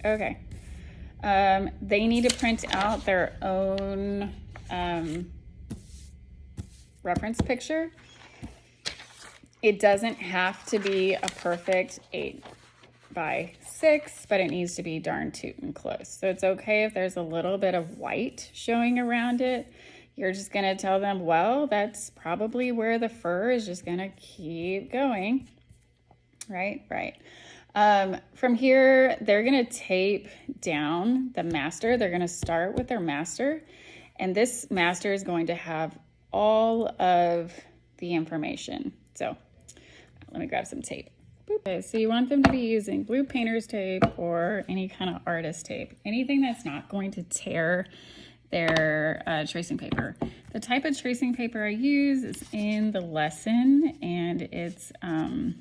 Okay. They need to print out their own reference picture. It doesn't have to be a perfect 8x6, but it needs to be darn tootin' close. So it's okay if there's a little bit of white showing around it. You're just gonna tell them, well, that's probably where the fur is just gonna keep going. Right. From here, they're gonna tape down the master. They're gonna start with their master, and this master is going to have all of the information. So let me grab some tape. Okay, so you want them to be using blue painter's tape or any kind of artist tape, anything that's not going to tear their tracing paper. The type of tracing paper I use is in the lesson, and it's kind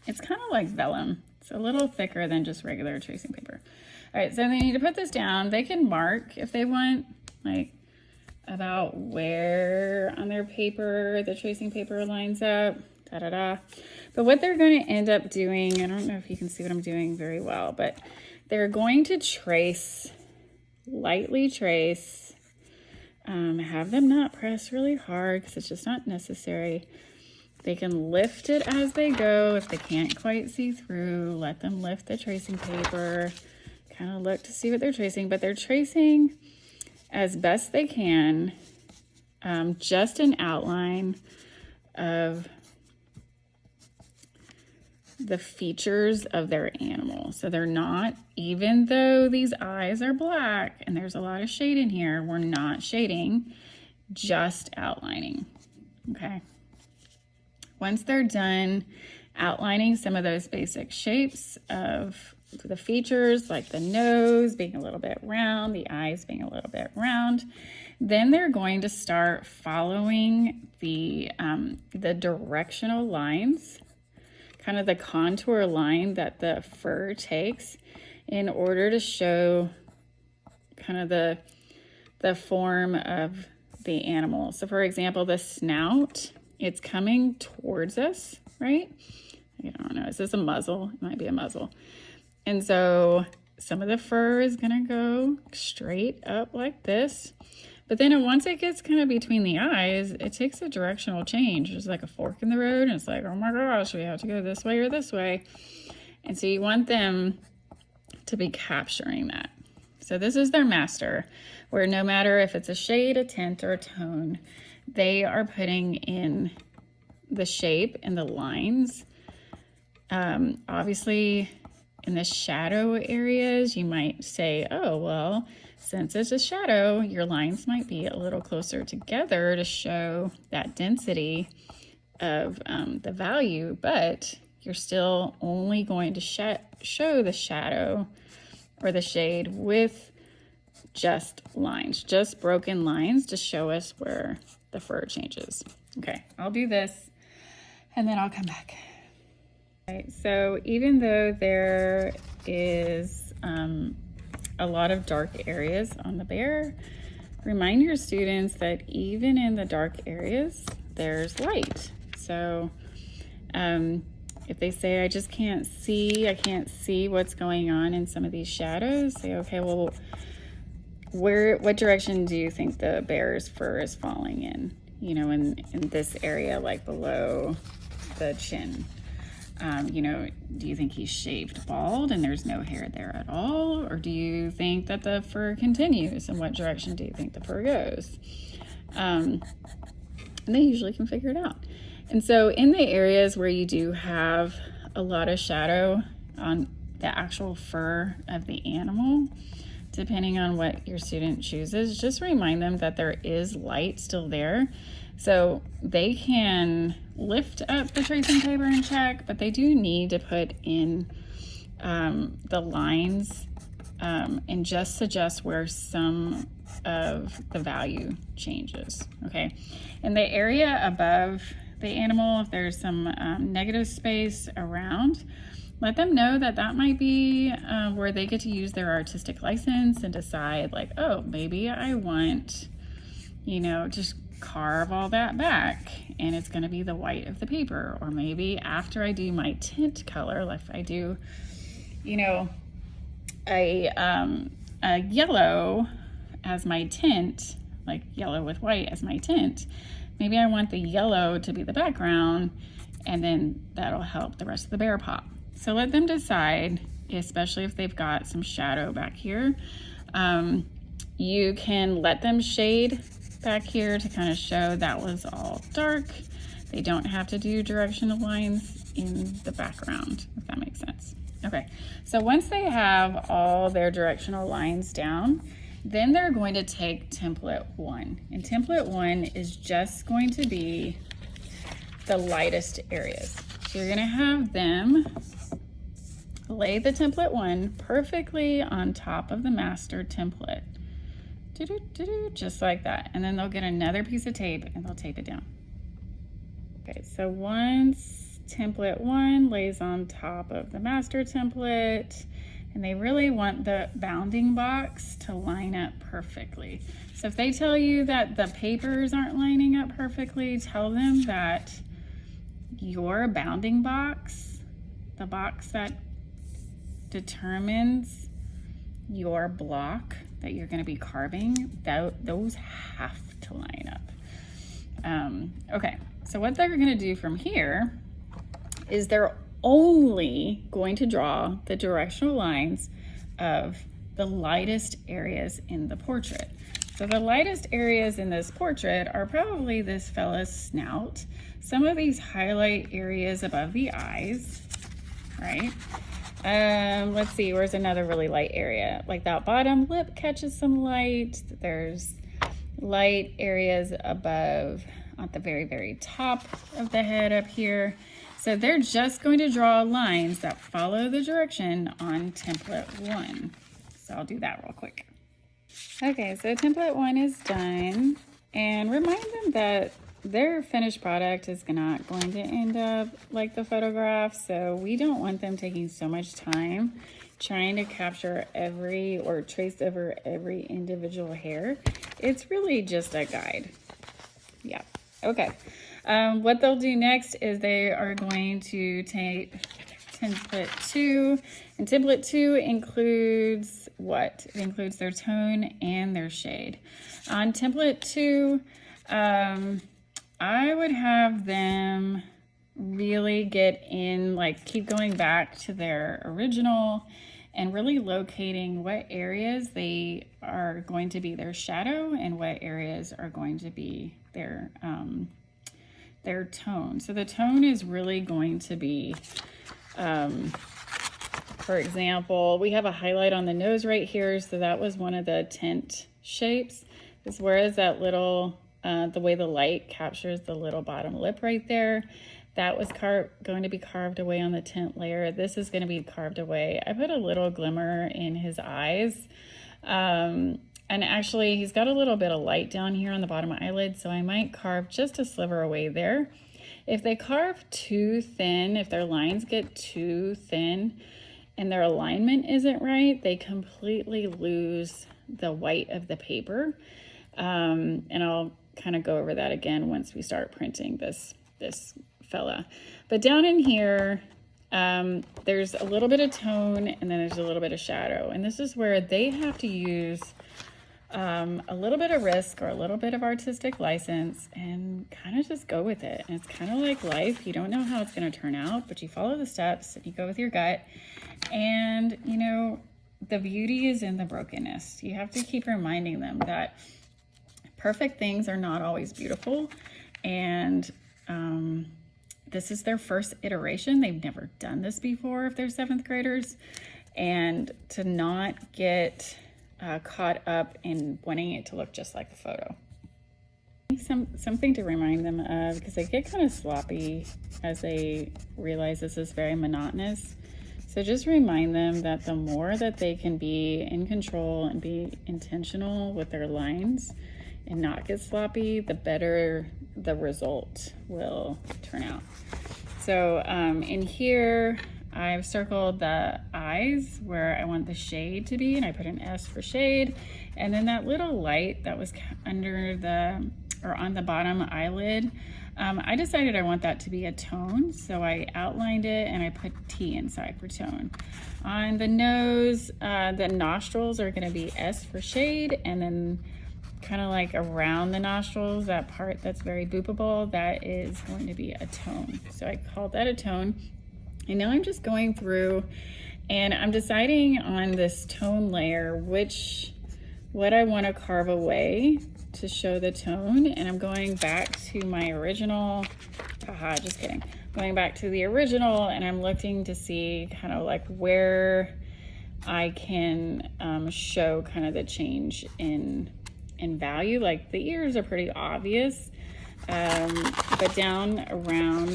of like vellum. It's a little thicker than just regular tracing paper. All right, so they need to put this down. They can mark if they want, like about where on their paper the tracing paper lines up, But what they're going to end up doing, I don't know if you can see what I'm doing very well, but they're going to trace, lightly trace, have them not press really hard because it's just not necessary. They can lift it as they go. If they can't quite see through, let them lift the tracing paper, kind of look to see what they're tracing, but they're tracing as best they can, just an outline of the features of their animal. So they're not, even though these eyes are black and there's a lot of shade in here, we're not shading, just outlining, okay? Once they're done outlining some of those basic shapes of the features, like the nose being a little bit round, the eyes being a little bit round, then they're going to start following the directional lines, kind of the contour line that the fur takes in order to show kind of the form of the animal. So for example, the snout, it's coming towards us, right? I don't know, is this a muzzle? It might be a muzzle. And so some of the fur is gonna go straight up like this. But then once it gets kind of between the eyes, it takes a directional change. There's like a fork in the road, and it's like, oh my gosh, we have to go this way or this way. And so you want them to be capturing that. So this is their master, where no matter if it's a shade, a tint, or a tone, they are putting in the shape and the lines. Obviously, in the shadow areas, you might say, oh, well, since it's a shadow, your lines might be a little closer together to show that density of the value, but you're still only going to show the shadow or the shade with just lines, just broken lines to show us where the fur changes. Okay, I'll do this and then I'll come back. Right, so even though there is a lot of dark areas on the bear, remind your students that even in the dark areas, there's light. So if they say, I just can't see, I can't see what's going on in some of these shadows, say, okay, well, what direction do you think the bear's fur is falling in? You know, in this area, like below the chin. You know, do you think he's shaved bald and there's no hair there at all? Or do you think that the fur continues? And what direction do you think the fur goes? And they usually can figure it out. And so in the areas where you do have a lot of shadow on the actual fur of the animal, depending on what your student chooses, just remind them that there is light still there. So they can lift up the tracing paper and check, but they do need to put in the lines and just suggest where some of the value changes, okay? In the area above the animal, if there's some negative space around, let them know that that might be where they get to use their artistic license and decide like, oh, maybe I want, you know, just carve all that back and it's going to be the white of the paper. Or maybe after I do my tint color, like if I do, you know, a yellow as my tint, like yellow with white as my tint, maybe I want the yellow to be the background, and then that'll help the rest of the bear pop. So let them decide, especially if they've got some shadow back here. You can let them shade back here to kind of show that was all dark. They don't have to do directional lines in the background, if that makes sense. Okay, so once they have all their directional lines down, then they're going to take template 1. And template 1 is just going to be the lightest areas. So you're gonna have them lay the template 1 perfectly on top of the master template. Just like that. And then they'll get another piece of tape and they'll tape it down. Okay, so once template 1 lays on top of the master template, and they really want the bounding box to line up perfectly. So if they tell you that the papers aren't lining up perfectly, tell them that your bounding box, the box that determines your block that you're going to be carving, those have to line up. Okay, so what they're going to do from here is they're only going to draw the directional lines of the lightest areas in the portrait. So the lightest areas in this portrait are probably this fella's snout, some of these highlight areas above the eyes, right? Let's see, where's another really light area? Like that bottom lip catches some light. There's light areas above at the very, very top of the head up here. So they're just going to draw lines that follow the direction on template 1. So I'll do that real quick. Okay, so template 1 is done, and remind them that their finished product is not going to end up like the photograph, so we don't want them taking so much time trying to capture every or trace over every individual hair. It's really just a guide. Yeah, okay. What they'll do next is they are going to take template 2, and template 2 includes what? It includes their tone and their shade. On template 2, I would have them really get in, like keep going back to their original and really locating what areas they are going to be their shadow and what areas are going to be their tone. So the tone is really going to be, for example, we have a highlight on the nose right here. So that was one of the tint shapes. Is whereas that little, the way the light captures the little bottom lip right there, that was going to be carved away on the tint layer. This is going to be carved away. I put a little glimmer in his eyes. And actually, he's got a little bit of light down here on the bottom eyelid, so I might carve just a sliver away there. If they carve too thin, if their lines get too thin and their alignment isn't right, they completely lose the white of the paper. And I'll kind of go over that again once we start printing this fella. But down in here, there's a little bit of tone and then there's a little bit of shadow. And this is where they have to use a little bit of risk or a little bit of artistic license and kind of just go with it. And it's kind of like life. You don't know how it's going to turn out, but you follow the steps and you go with your gut. And, you know, the beauty is in the brokenness. You have to keep reminding them that perfect things are not always beautiful. And this is their first iteration. They've never done this before if they're 7th graders. And to not get caught up in wanting it to look just like the photo. Something to remind them of, because they get kind of sloppy as they realize this is very monotonous. So just remind them that the more that they can be in control and be intentional with their lines and not get sloppy, the better the result will turn out. So in here, I've circled the eyes where I want the shade to be, and I put an S for shade. And then that little light that was under the, or on the bottom eyelid, I decided I want that to be a tone, so I outlined it and I put T inside for tone. On the nose, the nostrils are gonna be S for shade, and then kind of like around the nostrils, that part that's very boopable, that is going to be a tone. So I called that a tone. And now I'm just going through and I'm deciding on this tone layer what I want to carve away to show the tone. And I'm going back to my original, just kidding. Going back to the original, and I'm looking to see kind of like where I can show kind of the change in value. Like the ears are pretty obvious, but down around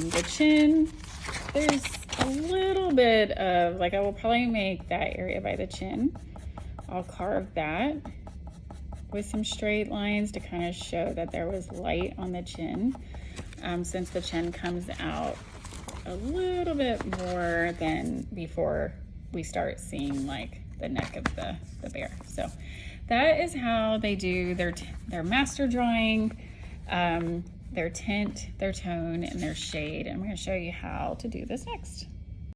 the chin, there's a little bit of, like, I will probably make that area by the chin. I'll carve that with some straight lines to kind of show that there was light on the chin, since the chin comes out a little bit more than before we start seeing like the neck of the bear. So that is how they do their master drawing, their tint, their tone, and their shade. I'm going to show you how to do this next.